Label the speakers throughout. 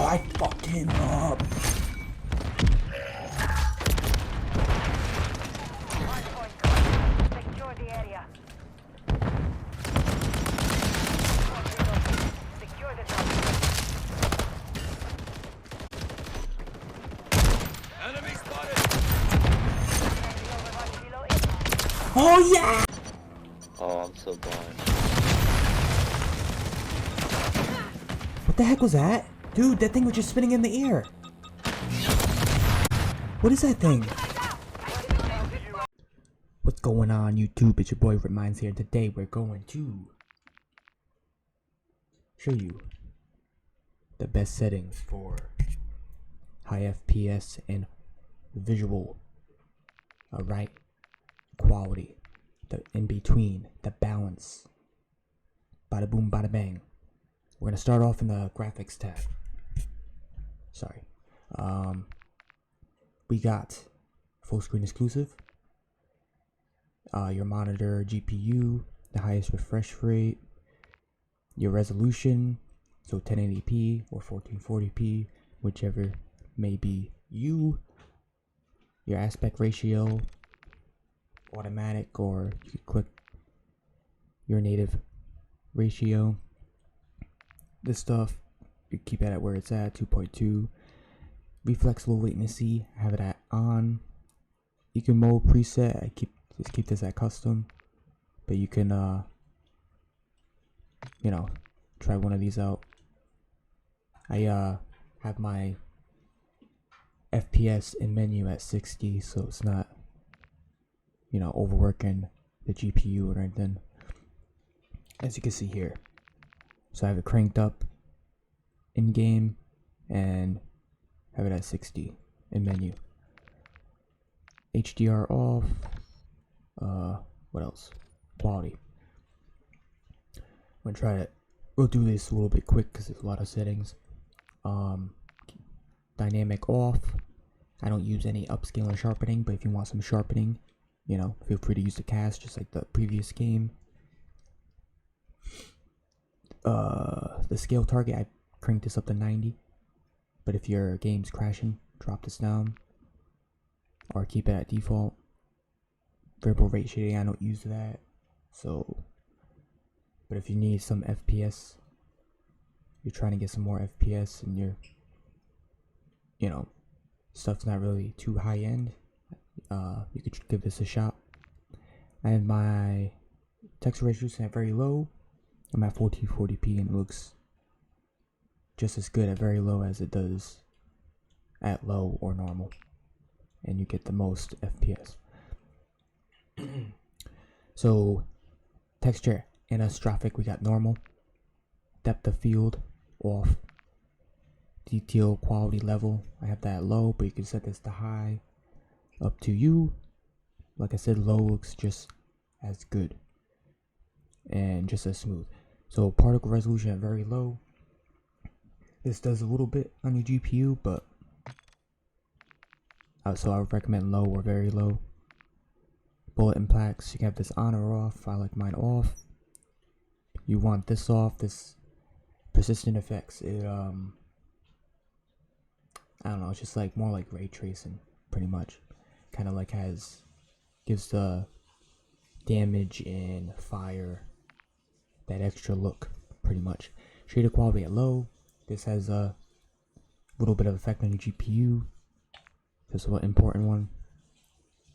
Speaker 1: I fucked him up.
Speaker 2: Secure the area. Secure the target.
Speaker 3: Enemy spotted.
Speaker 1: Oh yeah!
Speaker 4: Oh, I'm so blind.
Speaker 1: What the heck was that? Dude, that thing was just spinning in the air. What is that thing? What's going on, YouTube? It's your boy RippedMinds here. Today we're going to show you the best settings for high FPS and visual, alright, quality, the in between, the balance, bada boom bada bang. We're gonna start off in the graphics tab. Sorry. We got full screen exclusive, your monitor GPU, the highest refresh rate, your resolution, so 1080p or 1440p, whichever may be you, your aspect ratio, automatic, or you could click your native ratio. This stuff, you keep it at where it's at, 2.2. Reflex low latency, have it at on. Eco mode preset, just keep this at custom, but you can you know, try one of these out. I have my FPS in menu at 60, so it's not, you know, overworking the GPU or anything, as you can see here. So I have it cranked up in game and have it at 60 in menu. HDR off. What else? Quality. I'm gonna try to. We'll do this a little bit quick because there's a lot of settings. Dynamic off. I don't use any upscale or sharpening, but if you want some sharpening, you know, feel free to use the cast just like the previous game. The scale target, I cranked this up to 90, but if your game's crashing, drop this down or keep it at default. Variable rate shading, I don't use that, so, but if you need some FPS, you're trying to get some more FPS and you're, you know, stuff's not really too high end, you could give this a shot. I have my texture resolution at very low. I'm at 1440p and it looks just as good at very low as it does at low or normal, and you get the most FPS. So texture anastrophic, we got normal. Depth of field off. Detail quality level, I have that at low, but you can set this to high, up to you. Like I said, low looks just as good and just as smooth. So particle resolution at very low. This does a little bit on your GPU, but so I would recommend low or very low. Bullet impacts, you can have this on or off. I like mine off. You want this off. This persistent effects, it I don't know, it's just like more like ray tracing pretty much. Kind of like gives the damage and fire that extra look pretty much. Shader quality at low. This has a little bit of effect on your GPU. This is an important one.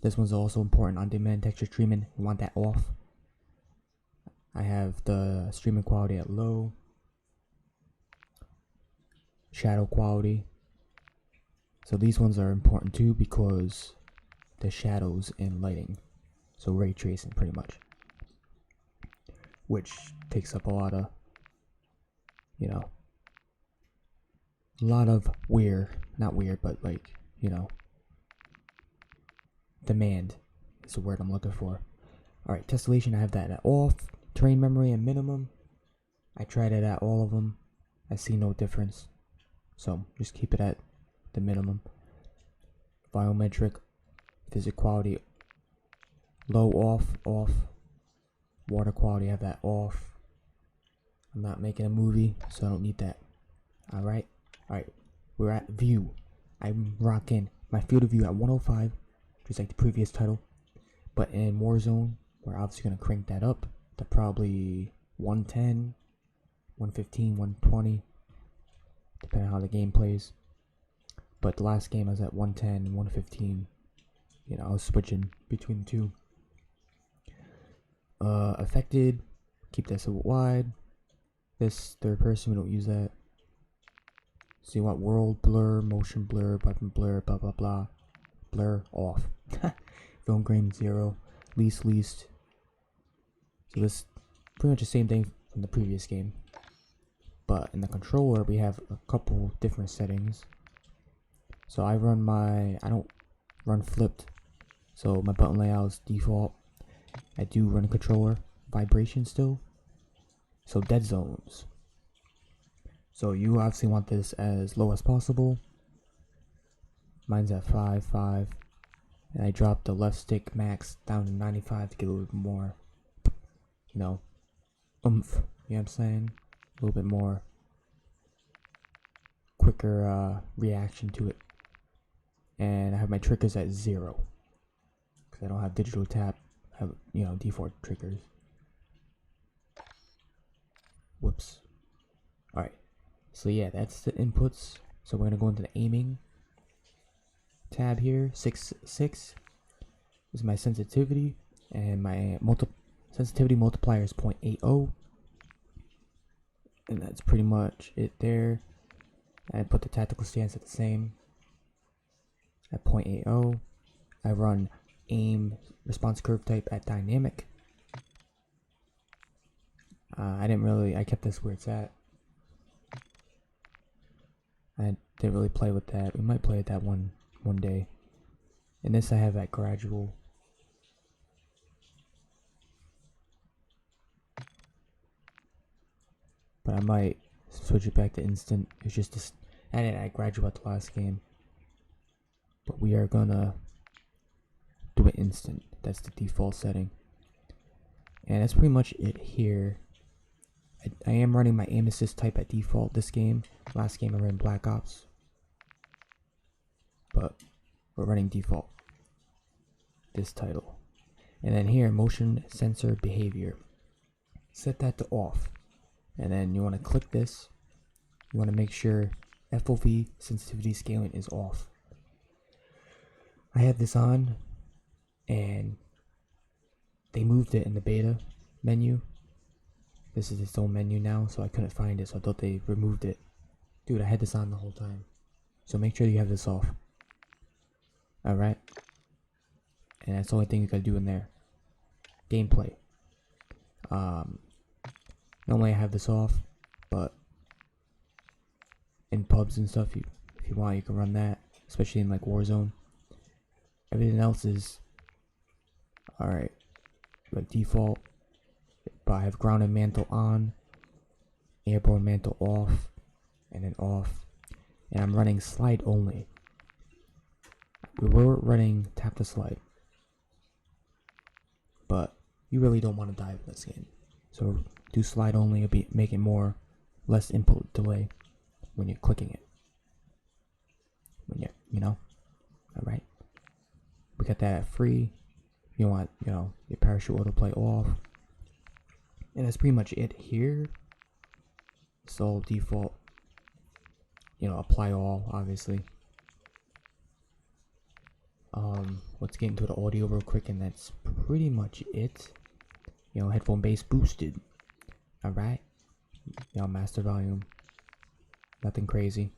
Speaker 1: This one's also important. On demand texture streaming, you want that off. I have the streaming quality at low. Shadow quality. So these ones are important too because the shadows and lighting. So ray tracing pretty much, which takes up a lot of, you know, a lot of not weird, but like, you know, demand is the word I'm looking for. Alright, tessellation, I have that at off. Terrain memory and minimum, I tried it at all of them. I see no difference, so just keep it at the minimum. Biometric, physics quality, low off. Water quality, I have that off. I'm not making a movie, so I don't need that. Alright, Alright, we're at view. I'm rocking my field of view at 105, just like the previous title. But in Warzone, we're obviously going to crank that up to probably 110, 115, 120, depending on how the game plays. But the last game I was at 110 and 115. You know, I was switching between the two. Affected, keep that so wide. This third person, we don't use that. So you want world blur, motion blur, button blur, blah blah blah. Blur off. Film grain 0, least. So this pretty much the same thing from the previous game. But in the controller we have a couple different settings. So I don't run flipped. So my button layout is default. I do run a controller vibration still. So dead zones. So you obviously want this as low as possible. Mine's at 5. And I dropped the left stick max down to 95 to get a little bit more, you know, oomph. You know what I'm saying? A little bit more quicker reaction to it. And I have my triggers at 0 because I don't have digital tap. I have, you know, default triggers. Whoops. Alright, so yeah, that's the inputs. So we're gonna go into the aiming tab here. 6 is my sensitivity, and my sensitivity multiplier is 0.80, and that's pretty much it there. I put the tactical stance at the same at 0.80. I run aim response curve type at dynamic. I kept this where it's at. I didn't really play with that. We might play with that one day. And this I have at gradual. But I might switch it back to instant. It's just this, I didn't add gradual at the last game. But we are gonna do it instant. That's the default setting. And that's pretty much it here. I am running my aim assist type at default this game. Last game I ran Black Ops. But we're running default this title. And then here, motion sensor behavior. Set that to off. And then you want to click this. You want to make sure FOV sensitivity scaling is off. I had this on and they moved it in the beta menu. This is its own menu now, so I couldn't find it, so I thought they removed it. Dude, I had this on the whole time. So make sure you have this off. Alright? And that's the only thing you gotta do in there. Gameplay. Normally I have this off, but in pubs and stuff, if you want, you can run that, especially in like Warzone. Everything else is alright, like default. But I have ground and mantle on, airborne mantle off, and then off. And I'm running slide only. We were running tap to slide, but you really don't want to dive in this game. So do slide only. It'll make it less input delay when you're clicking it. When you know, all right. We got that at free. You want, your parachute autoplay off. And that's pretty much it here. So default, apply all, obviously. Let's get into the audio real quick, and that's pretty much it. Headphone bass boosted. Alright. Master volume. Nothing crazy.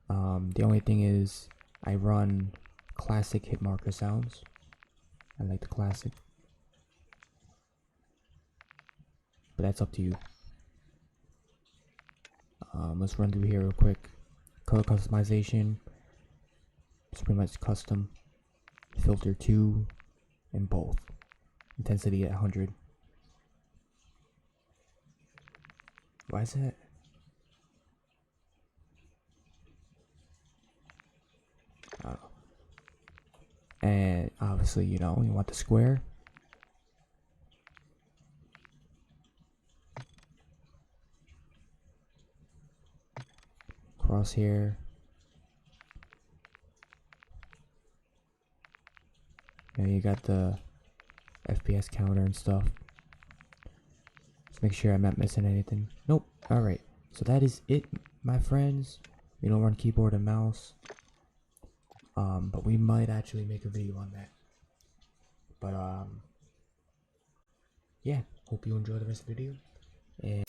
Speaker 1: The only thing is I run classic hit marker sounds. I like the classic. But that's up to you. Let's run through here real quick. Color customization. It's pretty much custom. Filter 2 and both. Intensity at 100. Why is that? I don't know. And obviously, you want the square. crosshair. Yeah, you got the FPS counter and stuff. Let's make sure I'm not missing anything. Nope. Alright, so that is it, my friends. We don't run keyboard and mouse. But we might actually make a video on that. But yeah, hope you enjoy the rest of the video. And